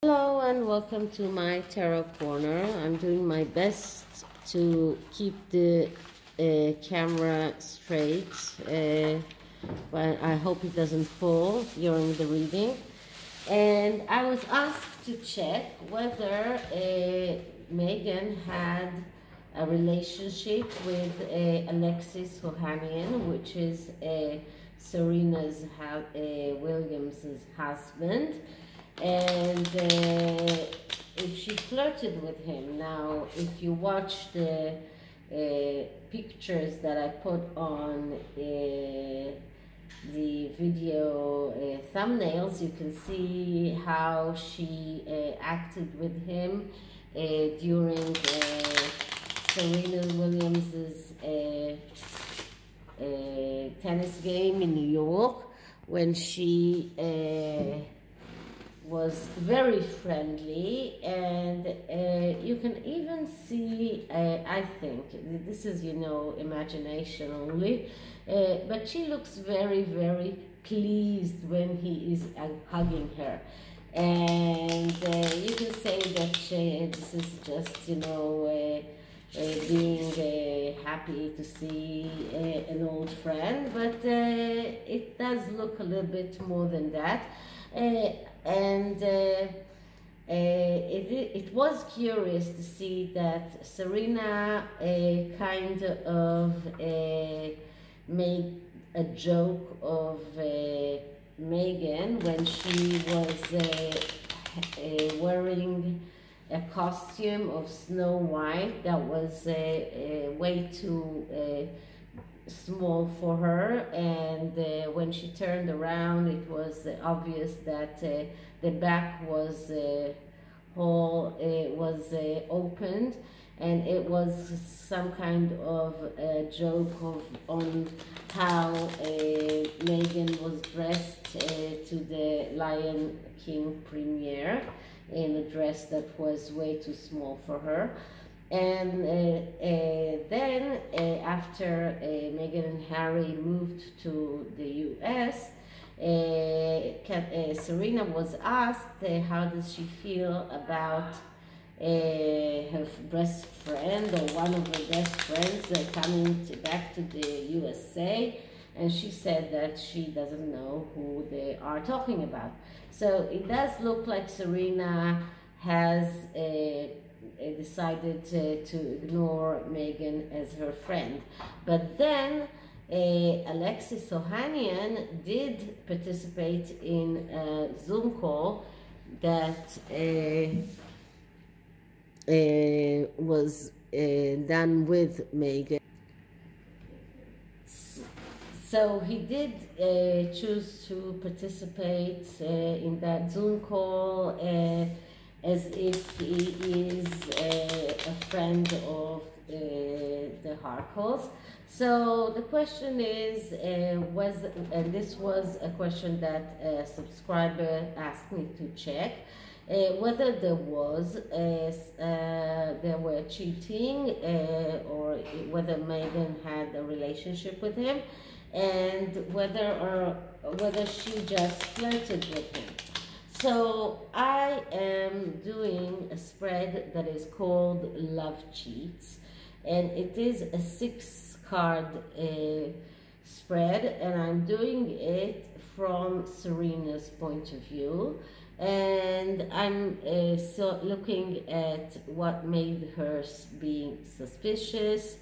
Hello and welcome to my tarot corner. I'm doing my best to keep the camera straight, but I hope it doesn't fall during the reading. And I was asked to check whether Meghan had a relationship with Alexis Ohanian, which is Serena Williams' husband. And if she flirted with him. Now, if you watch the pictures that I put on the video thumbnails, you can see how she acted with him during Serena Williams's tennis game in New York, when she was very friendly, and you can even see, I think, this is, imagination only, but she looks very, very pleased when he is hugging her. And you can say that this is just, being happy to see an old friend, but it does look a little bit more than that. And it was curious to see that Serena kind of made a joke of Meghan when she was wearing a costume of Snow White that was way too small for her, and when she turned around, it was obvious that the back was opened, and it was some kind of joke on how Meghan was dressed to the Lion King premiere in a dress that was way too small for her. And then after Meghan and Harry moved to the US, Serena was asked how does she feel about her best friend, or one of her best friends, coming back to the USA, and she said that she doesn't know who they are talking about. So it does look like Serena has decided to ignore Meghan as her friend. But then Alexis Ohanian did participate in a Zoom call that was done with Meghan. So he did choose to participate in that Zoom call as if he is a friend of the Harkles. So the question is, and this was a question that a subscriber asked me to check, whether there were cheating, or whether Meghan had a relationship with him, and whether she just flirted with him. So I am doing a spread that is called Love Cheats, and it is a 6-card spread, and I'm doing it from Serena's point of view, and I'm looking at what made her being suspicious,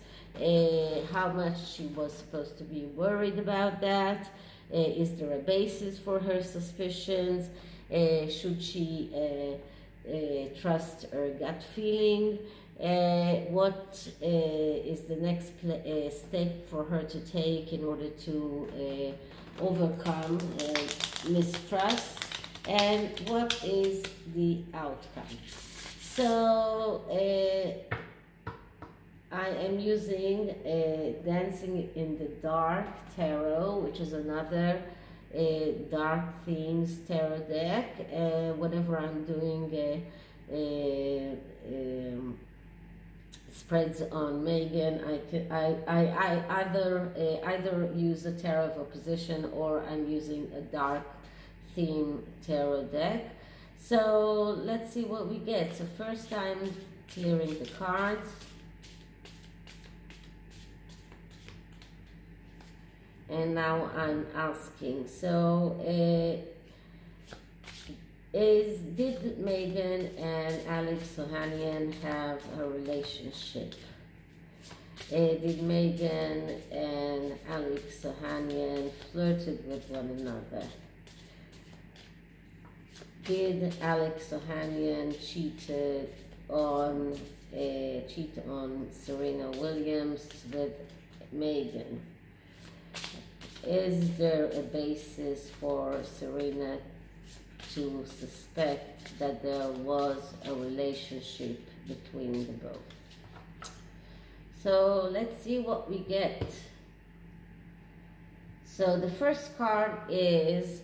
how much she was supposed to be worried about that, is there a basis for her suspicions, should she trust her gut feeling, what is the next step for her to take in order to overcome mistrust, and what is the outcome. So I am using Dancing in the Dark Tarot, which is another dark themes tarot deck. Whenever I'm doing spreads on Meghan, I either use a tarot of opposition, or I'm using a dark theme tarot deck. So let's see what we get. So first I'm clearing the cards. And now I'm asking, so did Meghan and Alex Ohanian have a relationship? Did Meghan and Alex Ohanian flirted with one another? Did Alex Ohanian cheat on Serena Williams with Meghan? Is there a basis for Serena to suspect that there was a relationship between the both? So let's see what we get. So the first card is,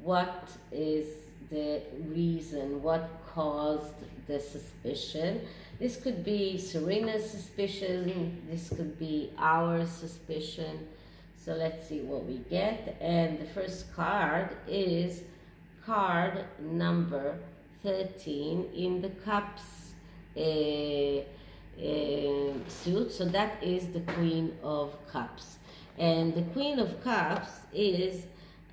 what is the reason, what caused the suspicion? This could be Serena's suspicion, this could be our suspicion. So let's see what we get. And the first card is card number 13 in the Cups suit. So that is the Queen of Cups. And the Queen of Cups is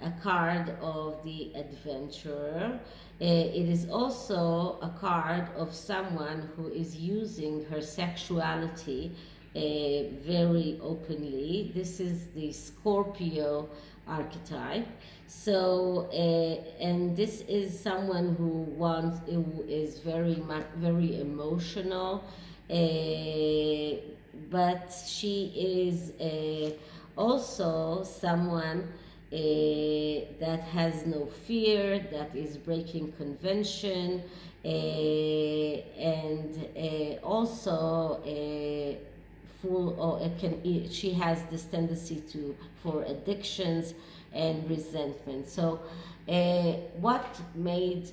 a card of the adventurer. It is also a card of someone who is using her sexuality very openly. This is the Scorpio archetype. So and this is someone who is very emotional, but she is also someone that has no fear, that is breaking convention, and also she has this tendency for addictions and resentment. So what made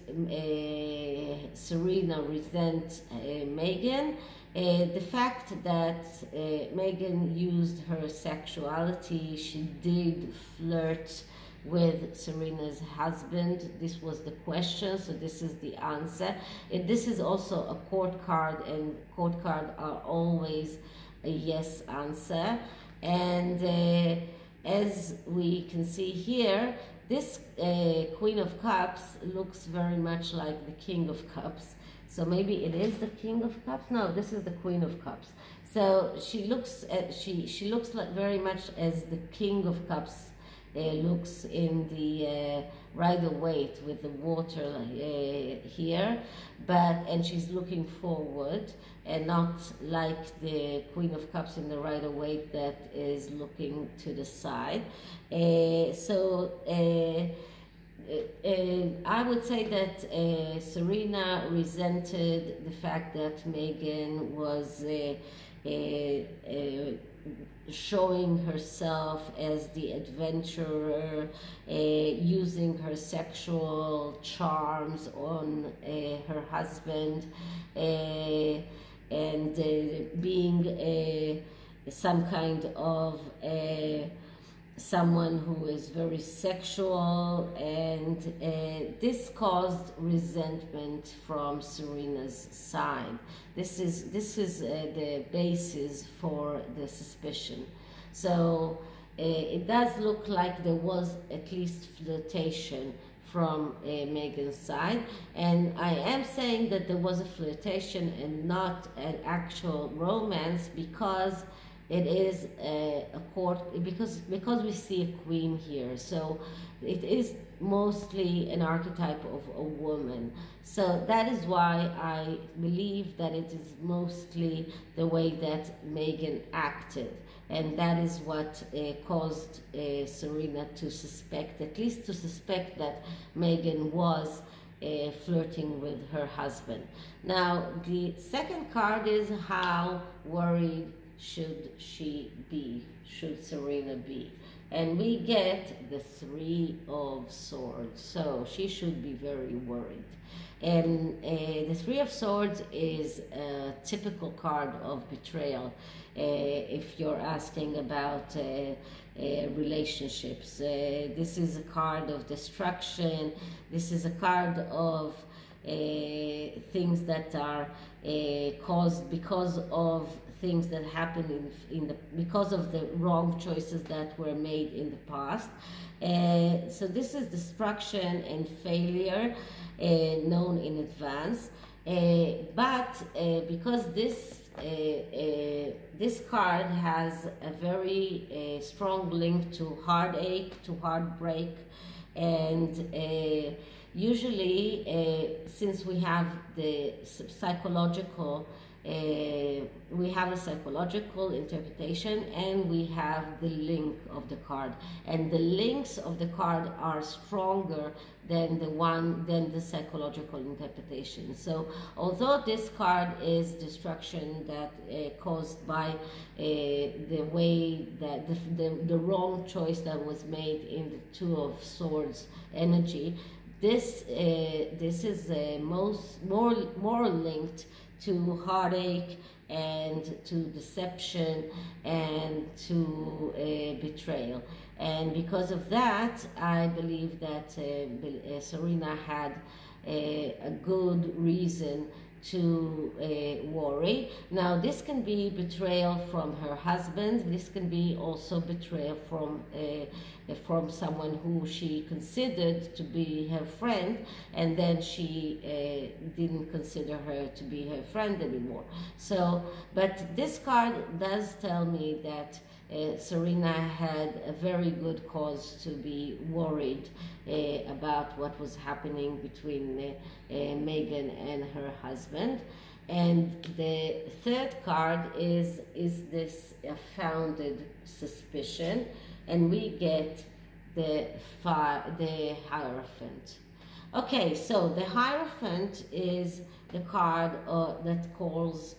Serena resent Meghan? The fact that Meghan used her sexuality. She did flirt with Serena's husband. This was the question, so this is the answer. This is also a court card, and court cards are always a yes answer. And as we can see here, this Queen of Cups looks very much like the King of Cups. So maybe it is the King of Cups. No, this is the Queen of Cups. So she looks like very much as the King of Cups looks in the Rider-Waite with the water here, and she's looking forward, and not like the Queen of Cups in the Rider-Waite that is looking to the side. I would say that Serena resented the fact that Meghan was showing herself as the adventurer, using her sexual charms on her husband, and being some kind of someone who is very sexual, and this caused resentment from Serena's side. This is the basis for the suspicion. So it does look like there was at least flirtation from Meghan's side, and I am saying that there was a flirtation and not an actual romance, because it is a court, because we see a queen here, so it is mostly an archetype of a woman. So that is why I believe that it is mostly the way that Meghan acted, and that is what caused Serena to suspect, at least to suspect, that Meghan was flirting with her husband. Now the second card is, how worried should Serena be? And we get the Three of Swords, so she should be very worried. And the Three of Swords is a typical card of betrayal, if you're asking about relationships. This is a card of destruction. This is a card of things that are caused because of things that happened because of the wrong choices that were made in the past. So this is destruction and failure known in advance. But because this card has a very strong link to heartache, to heartbreak, and usually since we have the psychological we have a psychological interpretation, and we have the link of the card, and the links of the card are stronger than the psychological interpretation. So although this card is destruction that caused by the way that the wrong choice that was made in the Two of Swords energy, this is more linked to heartache and to deception and to betrayal. And because of that, I believe that Serena had a good reason to worry. Now, this can be betrayal from her husband. This can be also betrayal from someone who she considered to be her friend, and then she didn't consider her to be her friend anymore. So, but this card does tell me that Serena had a very good cause to be worried about what was happening between Meghan and her husband. And the third card is this founded suspicion, and we get the Hierophant. Okay, so the Hierophant is the card that calls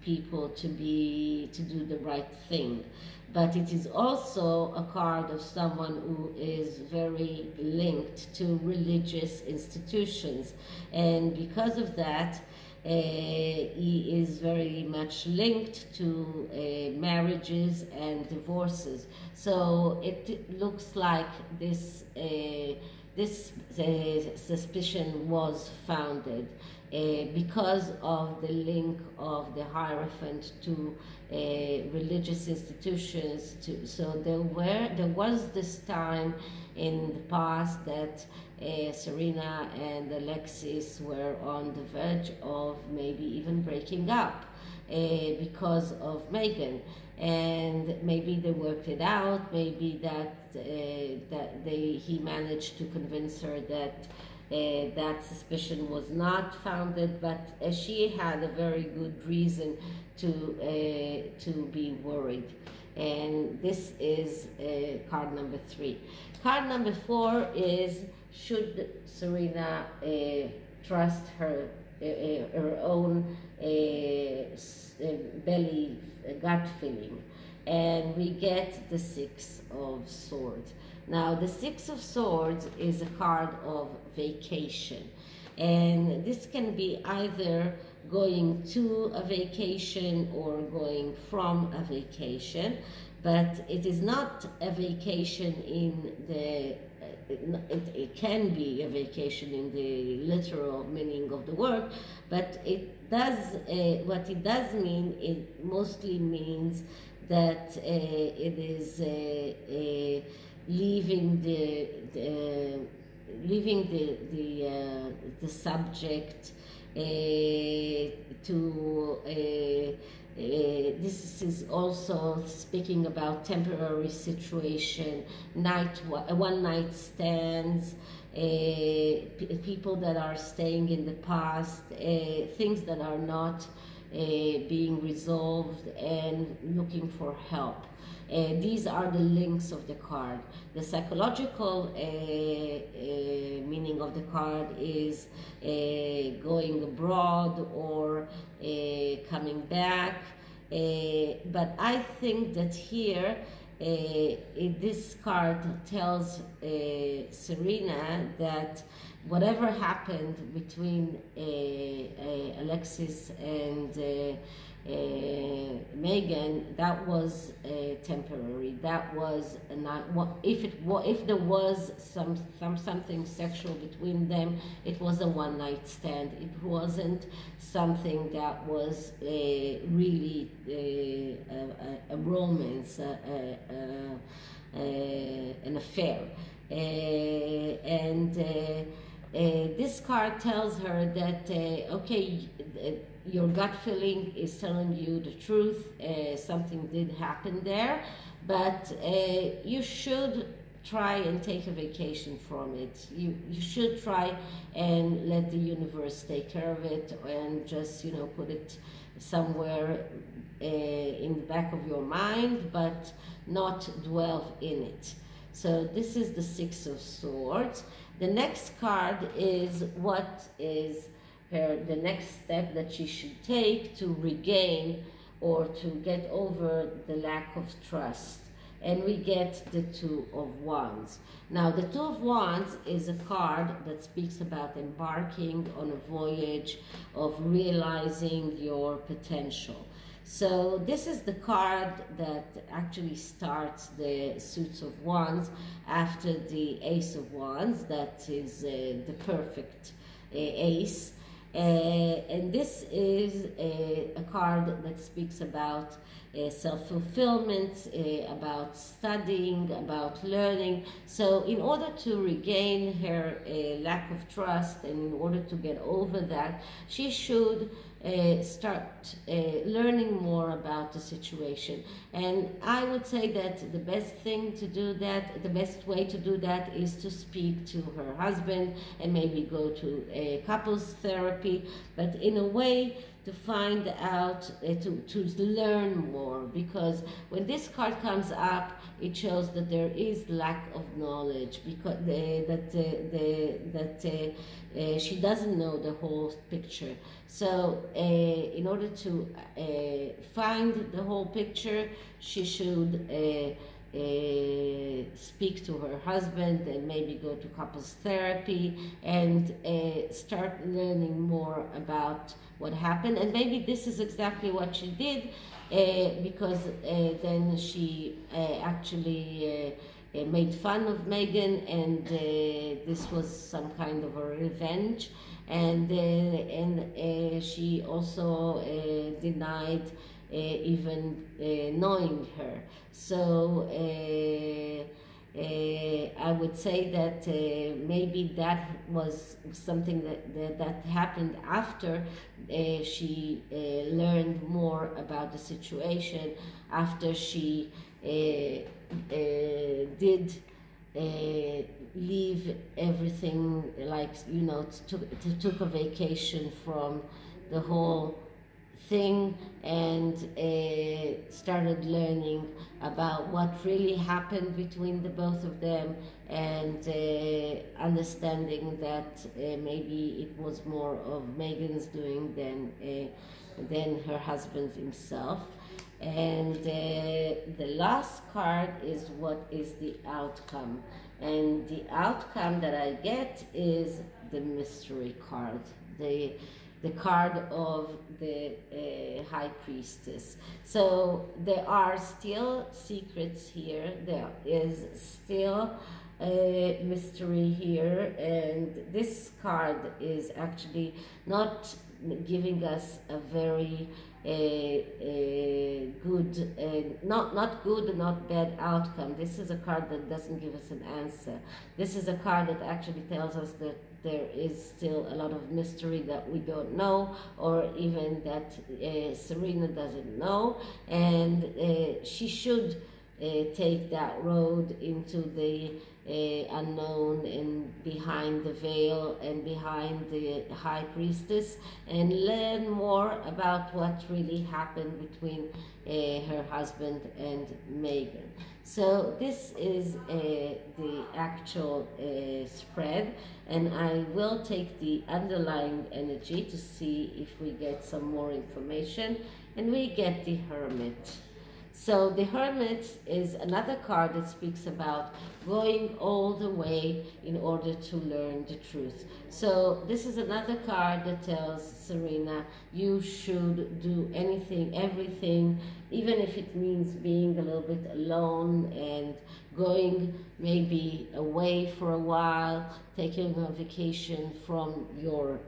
people to do the right thing, but it is also a card of someone who is very linked to religious institutions, and because of that he is very much linked to marriages and divorces. So it looks like this suspicion was founded because of the link of the Hierophant to religious institutions. So there was this time in the past that Serena and Alexis were on the verge of maybe even breaking up because of Meghan, and maybe they worked it out. Maybe he managed to convince her that that suspicion was not founded, but she had a very good reason to be worried. And this is card number 3. Card number 4 is, should Serena trust her own belly gut feeling? And we get the 6 of Swords. Now, the 6 of Swords is a card of vacation, and this can be either going to a vacation or going from a vacation, but it is not a vacation in the it can be a vacation in the literal meaning of the word, but it does what it does mean, it mostly means that it is leaving the subject to this is also speaking about temporary situation, one night stands, people that are staying in the past, things that are not being resolved, and looking for help. These are the links of the card. The psychological meaning of the card is going abroad or coming back. But I think that here, this card tells Serena that whatever happened between Alexis and Meghan, that was temporary. That was not if there was something sexual between them, it was a one-night stand. It wasn't something that was really a romance, an affair, this card tells her that okay, your gut feeling is telling you the truth. Something did happen there, but you should try and take a vacation from it. You should try and let the universe take care of it, and just, you know, put it somewhere in the back of your mind, but not dwell in it. So this is the Six of Swords. The next card is what is the next step that she should take to regain or to get over the lack of trust. And we get the Two of Wands. Now, the Two of Wands is a card that speaks about embarking on a voyage of realizing your potential. So this is the card that actually starts the Suits of Wands after the Ace of Wands. That is the perfect ace. And this is a card that speaks about self-fulfillment, about studying, about learning. So in order to regain her lack of trust, and in order to get over that, she should start learning more about the situation. And I would say that the best thing to do that, the best way to do that, is to speak to her husband and maybe go to a couples therapy, but in a way to find out, to learn more, because when this card comes up, it shows that there is lack of knowledge, because she doesn't know the whole picture. So in order to find the whole picture, she should speak to her husband and maybe go to couples therapy and start learning more about what happened. And maybe this is exactly what she did, because then she actually made fun of Meghan, and this was some kind of a revenge. And she also denied even knowing her. So I would say that maybe that was something that happened after she learned more about the situation, after she did leave everything, like, you know, took a vacation from the whole thing, and started learning about what really happened between the both of them, and understanding that maybe it was more of Meghan's doing than her husband himself. And the last card is what is the outcome, and the outcome that I get is the Mystery card, the card of the High Priestess. So there are still secrets here, there is still a mystery here, and this card is actually not giving us a very good, not good, not bad outcome. This is a card that doesn't give us an answer. This is a card that actually tells us that there is still a lot of mystery that we don't know, or even that Serena doesn't know, and she should take that road into the unknown, and behind the veil and behind the High Priestess, and learn more about what really happened between her husband and Meghan. So this is the actual spread, and I will take the underlying energy to see if we get some more information, and we get the Hermit. So the Hermit is another card that speaks about going all the way in order to learn the truth. So this is another card that tells Serena, you should do anything, everything, even if it means being a little bit alone and going maybe away for a while, taking a vacation from your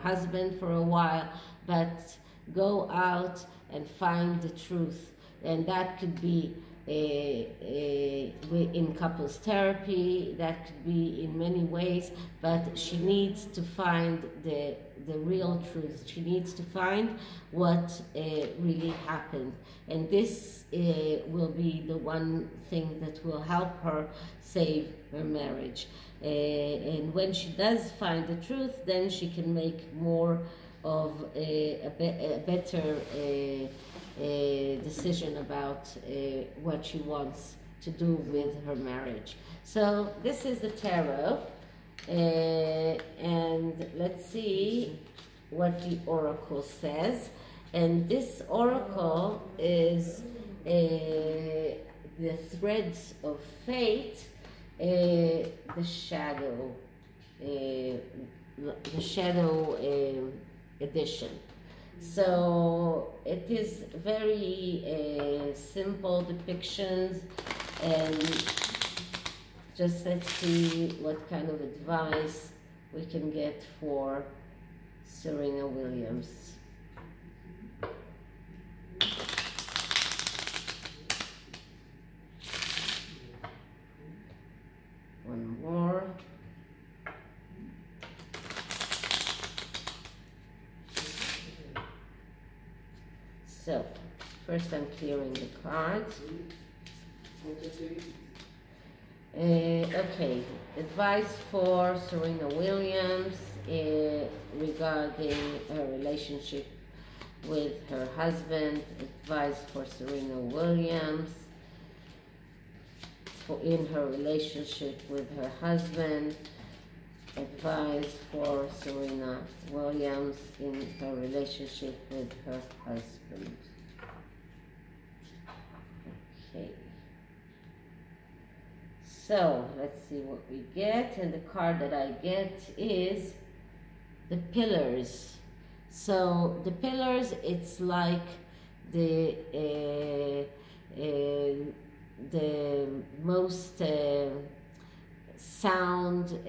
husband for a while, but go out and find the truth. And that could be in couples therapy, that could be in many ways, but she needs to find the real truth. She needs to find what really happened, and this will be the one thing that will help her save her marriage. And when she does find the truth, then she can make more of a better decision about what she wants to do with her marriage. So this is the tarot, and let's see what the oracle says. And this oracle is the threads of fate, the shadow edition. So it is very simple depictions, and just let's see what kind of advice we can get for Serena Williams. One more. So, first I'm clearing the cards. Okay, advice for Serena Williams regarding her relationship with her husband. Advice for Serena Williams in her relationship with her husband. Advice for Serena Williams in her relationship with her husband. Okay. So let's see what we get, and the card that I get is the pillars. So the pillars, it's like the most sound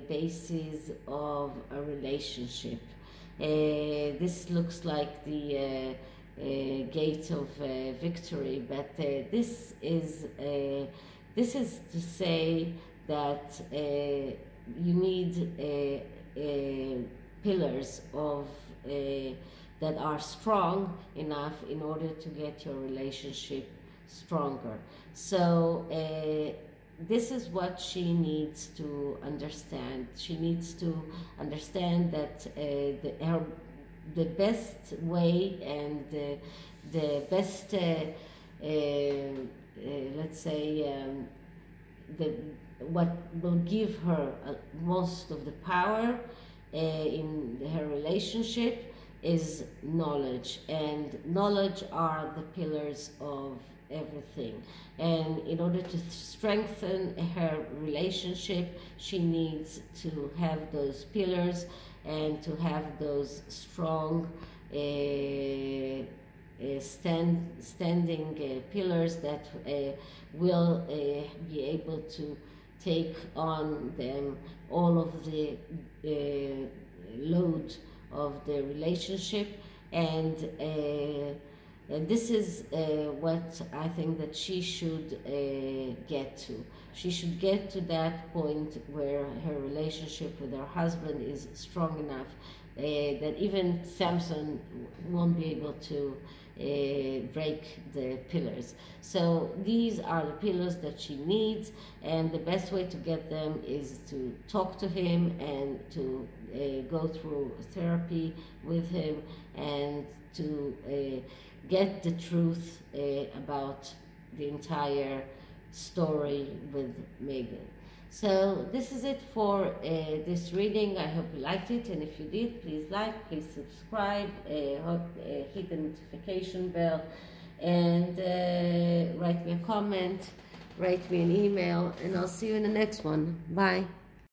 basis of a relationship. This looks like the gate of victory, but this is to say that you need pillars of that are strong enough in order to get your relationship stronger. So this is what she needs to understand. She needs to understand that the best way and the best, let's say, what will give her most of the power in her relationship is knowledge, and knowledge are the pillars of everything. And in order to strengthen her relationship, she needs to have those pillars and to have those strong standing pillars that will be able to take on them all of the load of the relationship. And this is what I think that she should get to. She should get to that point where her relationship with her husband is strong enough that even Samson won't be able to break the pillars. So these are the pillars that she needs, and the best way to get them is to talk to him and to go through therapy with him and to get the truth about the entire story with Meghan. So this is it for this reading. I hope you liked it, and if you did, please like, please subscribe, hit the notification bell, and write me a comment, write me an email, and I'll see you in the next one. Bye.